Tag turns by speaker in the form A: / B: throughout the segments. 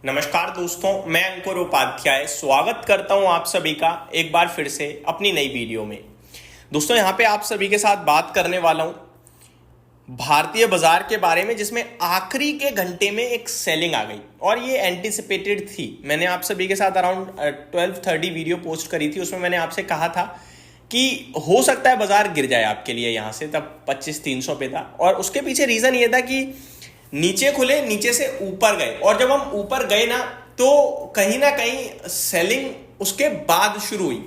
A: नमस्कार दोस्तों, मैं अंकुर उपाध्याय स्वागत करता हूं आप सभी का एक बार फिर से अपनी नई वीडियो में। दोस्तों यहां पे आप सभी के साथ बात करने वाला हूं भारतीय बाजार के बारे में, जिसमें आखिरी के घंटे में एक सेलिंग आ गई और ये एंटिसिपेटेड थी। मैंने आप सभी के साथ अराउंड 12:30 वीडियो पोस्ट करी थी। उसमें मैंने आपसे कहा था कि हो सकता है बाजार गिर जाए आपके लिए यहां से, तब 25,300 पे था और उसके पीछे रीजन ये था कि नीचे खुले, नीचे से ऊपर गए और जब हम ऊपर गए ना तो कहीं ना कहीं सेलिंग उसके बाद शुरू हुई।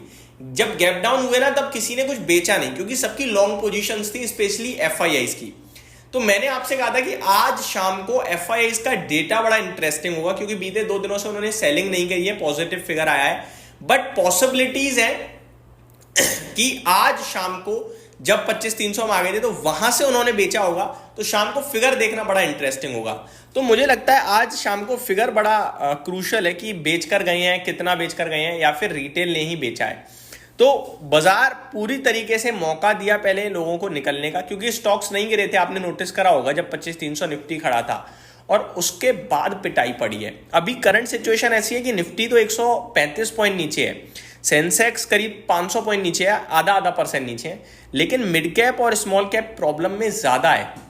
A: जब गैप डाउन हुए ना तब किसी ने कुछ बेचा नहीं, क्योंकि सबकी लॉन्ग पोजीशंस थी, स्पेशली एफआईआईज की। तो मैंने आपसे कहा था कि आज शाम को एफआईआईज का डेटा बड़ा इंटरेस्टिंग होगा, क्योंकि बीते 2 दिनों से उन्होंने सेलिंग नहीं करी है, पॉजिटिव फिगर आया है, बट पॉसिबिलिटीज है कि आज शाम को जब 25,300 में आ गए थे तो वहां से उन्होंने बेचा होगा, तो शाम को फिगर देखना बड़ा इंटरेस्टिंग होगा। तो मुझे लगता है आज शाम को फिगर बड़ा क्रूशल है कि बेचकर गए हैं, कितना बेचकर गए हैं, या फिर रिटेल ने ही बेचा है। तो बाजार पूरी तरीके से मौका दिया पहले लोगों को निकलने का, क्योंकि स्टॉक्स नहीं गिरे थे। आपने नोटिस करा होगा जब 25,300 निफ्टी खड़ा था और उसके बाद पिटाई पड़ी है। अभी करंट सिचुएशन ऐसी है कि निफ्टी तो 135 पॉइंट नीचे है, सेंसेक्स करीब 500 पॉइंट नीचे है, आधा आधा परसेंट नीचे है, लेकिन मिड कैप और स्मॉल कैप प्रॉब्लम में ज्यादा है।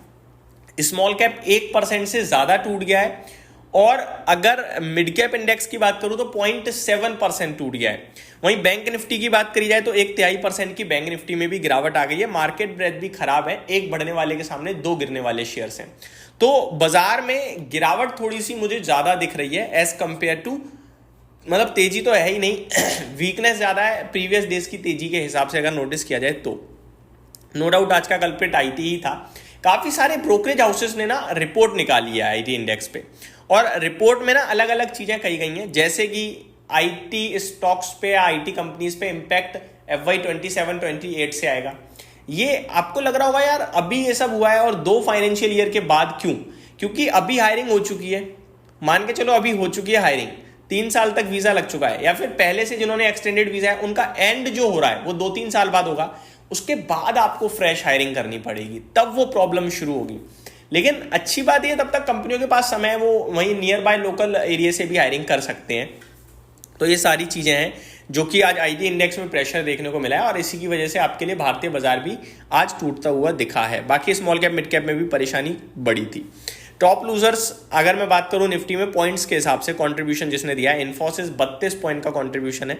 A: स्मॉल कैप 1% से ज्यादा टूट गया है और अगर मिड कैप इंडेक्स की बात करूं तो 0.7% टूट गया है। वहीं बैंक निफ्टी की बात करी जाए तो 1/3% की बैंक निफ्टी में भी गिरावट आ गई है। मार्केट ब्रेथ भी खराब है, एक बढ़ने वाले के सामने 2 गिरने वाले शेयर्स हैं। तो बाजार में गिरावट थोड़ी सी मुझे ज्यादा दिख रही है एज कंपेयर टू, मतलब तेजी तो है ही नहीं, वीकनेस ज्यादा है प्रीवियस डेज की तेजी के हिसाब से अगर नोटिस किया जाए तो। नो डाउट आज का कल्प्रिट आईटी ही था। काफी सारे ब्रोकरेज हाउसेस ने ना रिपोर्ट निकाली है आईटी इंडेक्स पे, और रिपोर्ट में ना अलग अलग चीजें कही गई हैं, जैसे कि आईटी स्टॉक्स पे, आईटी कंपनीज पे इंपैक्ट FY 27-28 से आएगा। ये आपको लग रहा होगा यार अभी ये सब हुआ है और 2 फाइनेंशियल ईयर के बाद क्यों? क्योंकि अभी हायरिंग हो चुकी है, मान के चलो अभी हो चुकी है हायरिंग, 3 साल तक वीजा लग चुका है, या फिर पहले से जिन्होंने एक्सटेंडेड वीजा है उनका एंड जो हो रहा है वो 2-3 साल बाद होगा। उसके बाद आपको फ्रेश हायरिंग करनी पड़ेगी, तब वो प्रॉब्लम शुरू होगी। लेकिन अच्छी बात है तब तक कंपनियों के पास समय है, वो वहीं नियर बाय लोकल एरिया से भी हायरिंग कर सकते हैं। तो ये सारी चीजें हैं जो कि आज आईटी इंडेक्स में प्रेशर देखने को मिला है और इसी की वजह से आपके लिए भारतीय बाजार भी आज टूटता हुआ दिखा है। बाकी स्मॉल कैप मिड कैप में भी परेशानी बड़ी थी। टॉप लूजर्स अगर मैं बात करूं निफ्टी में पॉइंट्स के हिसाब से कंट्रीब्यूशन जिसने दिया है, इन्फोसिस 32 पॉइंट का कंट्रीब्यूशन है,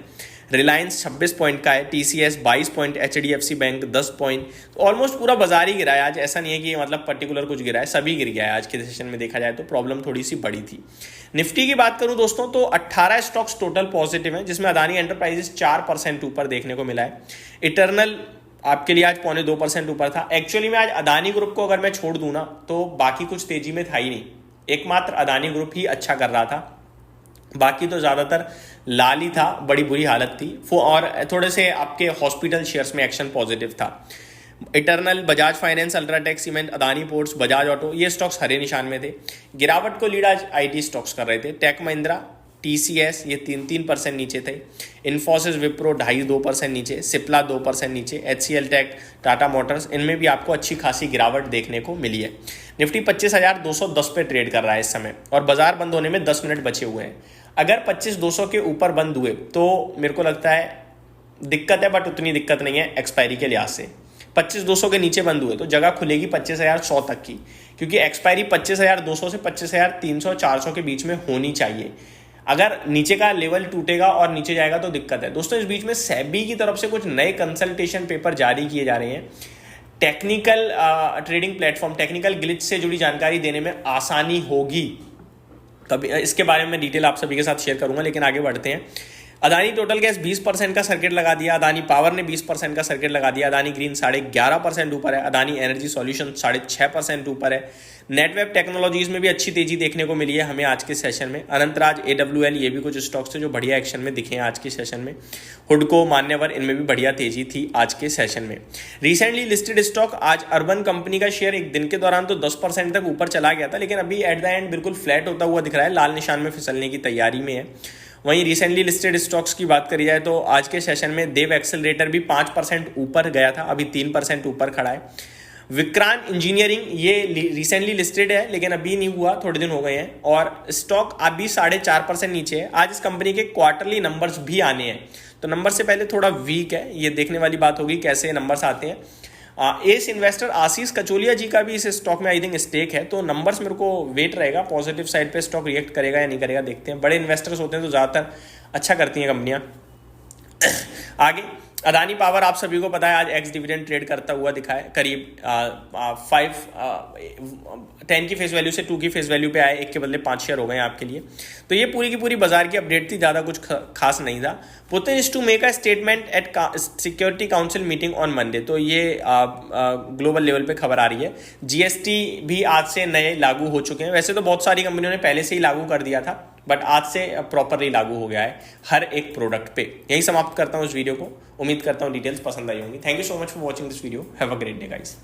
A: रिलायंस 26 पॉइंट का है, TCS 22 point, HDFC bank 10 point. Almost पूरा बाजार ही गिरा है आज, ऐसा नहीं है कि मतलब पर्टिकुलर कुछ गिरा है, सभी गिर गया है आज के सेशन में देखा जाए तो। प्रॉब्लम थोड़ी सी बड़ी थी। निफ्टी की बात करूं दोस्तों तो 18 स्टॉक्स टोटल पॉजिटिव है, जिसमें अदानी एंटरप्राइजेस 4% ऊपर देखने को मिला है। इटर्नल आपके लिए आज 0.2% ऊपर था। एक्चुअली में आज अदानी ग्रुप को अगर मैं छोड़ दूं ना तो बाकी कुछ तेजी में था ही नहीं, एकमात्र अदानी ग्रुप ही अच्छा कर रहा था, बाकी तो ज्यादातर लाल ही था, बड़ी बुरी हालत थी। और थोड़े से आपके हॉस्पिटल शेयर्स में एक्शन पॉजिटिव था। Eternal, Bajaj finance, UltraTech cement, Adani ports, Bajaj auto, ये स्टॉक्स हरे निशान में थे। गिरावट को लीड आज आईटी स्टॉक्स कर रहे थे। टेक महिंद्रा, टीसीएस ये 3-3% नीचे थे। इन्फोसिस, विप्रो 2.5-2% नीचे, सिप्ला 2% नीचे, एचसीएल टेक, टाटा मोटर्स, इनमें भी आपको अच्छी खासी गिरावट देखने को मिली है। निफ्टी 25,210 पे ट्रेड कर रहा है इस समय और बाजार बंद होने में 10 मिनट बचे हुए हैं। अगर 25,200 के ऊपर बंद हुए तो मेरे को लगता है दिक्कत है, बट उतनी दिक्कत नहीं है एक्सपायरी के लिहाज से। 25,200 के नीचे बंद हुए तो जगह खुलेगी 25,100 तक की, क्योंकि एक्सपायरी 25,200 से 25,300-400 के बीच में होनी चाहिए। अगर नीचे का लेवल टूटेगा और नीचे जाएगा तो दिक्कत है। दोस्तों इस बीच में सेबी की तरफ से कुछ नए कंसल्टेशन पेपर जारी किए जा रहे हैं। Technical trading platform, technical glitch से जुड़ी जानकारी देने में आसानी होगी। कभी इसके बारे में डिटेल आप सभी के साथ शेयर करूंगा, लेकिन आगे बढ़ते हैं। अदानी टोटल गैस 20% का सर्किट लगा दिया, अदानी पावर ने 20% का सर्किट लगा दिया, अदानी ग्रीन 11.5% ऊपर है, अदानी एनर्जी सॉल्यूशन 6.5% ऊपर है। नेटवेब टेक्नोलॉजीज में भी अच्छी तेजी देखने को मिली है हमें आज के सेशन में। अनंतराज, AWL, ये भी कुछ स्टॉक्स थे जो बढ़िया एक्शन में दिखे हैं आज के सेशन में। हुडको, मान्यवर, इनमें भी बढ़िया तेजी थी आज के सेशन में। रिसेंटली लिस्टेड स्टॉक आज अर्बन कंपनी का शेयर एक दिन के दौरान तो 10% तक ऊपर चला गया था, लेकिन अभी एट द एंड बिल्कुल फ्लैट होता हुआ दिख रहा है, लाल निशान में फिसलने की तैयारी में है। वहीं रिसेंटली लिस्टेड स्टॉक्स की बात करी जाए तो आज के सेशन में देव एक्सेलरेटर भी 5% ऊपर गया था, अभी 3% ऊपर खड़ा है। विक्रांत इंजीनियरिंग ये रिसेंटली लिस्टेड है लेकिन अभी नहीं हुआ, थोड़े दिन हो गए हैं और स्टॉक अभी 4.5% नीचे है। आज इस कंपनी के क्वार्टरली नंबर्स भी आने हैं, तो नंबर से पहले थोड़ा वीक है, ये देखने वाली बात होगी कैसे नंबर्स आते हैं। एस इन्वेस्टर आशीष कचोलिया जी का भी इस स्टॉक में आई थिंक स्टेक है, तो नंबर्स मेरे को वेट रहेगा, पॉजिटिव साइड पे स्टॉक रिएक्ट करेगा या नहीं करेगा देखते हैं। बड़े इन्वेस्टर्स होते हैं तो ज़्यादातर अच्छा करती हैं कंपनियां। आगे अदानी पावर आप सभी को पता है आज एक्स डिविडेंड ट्रेड करता हुआ दिखा है, करीब 10 की फेस वैल्यू से 2 की फेस वैल्यू पे आए, 1 के बदले 5 शेयर हो गए आपके लिए। तो ये पूरी की पूरी बाजार की अपडेट थी, ज़्यादा कुछ खास नहीं था। Putin is to make a statement at security council meeting on Monday, तो ये ग्लोबल लेवल पे खबर आ रही है। जीएसटी भी आज से नए लागू हो चुके हैं, वैसे तो बहुत सारी कंपनियों ने पहले से ही लागू कर दिया था बट आज से प्रॉपरली लागू हो गया है हर एक प्रोडक्ट पे। यही समाप्त करता हूँ इस वीडियो को, उम्मीद करता हूँ डिटेल्स पसंद आई होंगी। Thank you so much for watching this video, have a great day guys.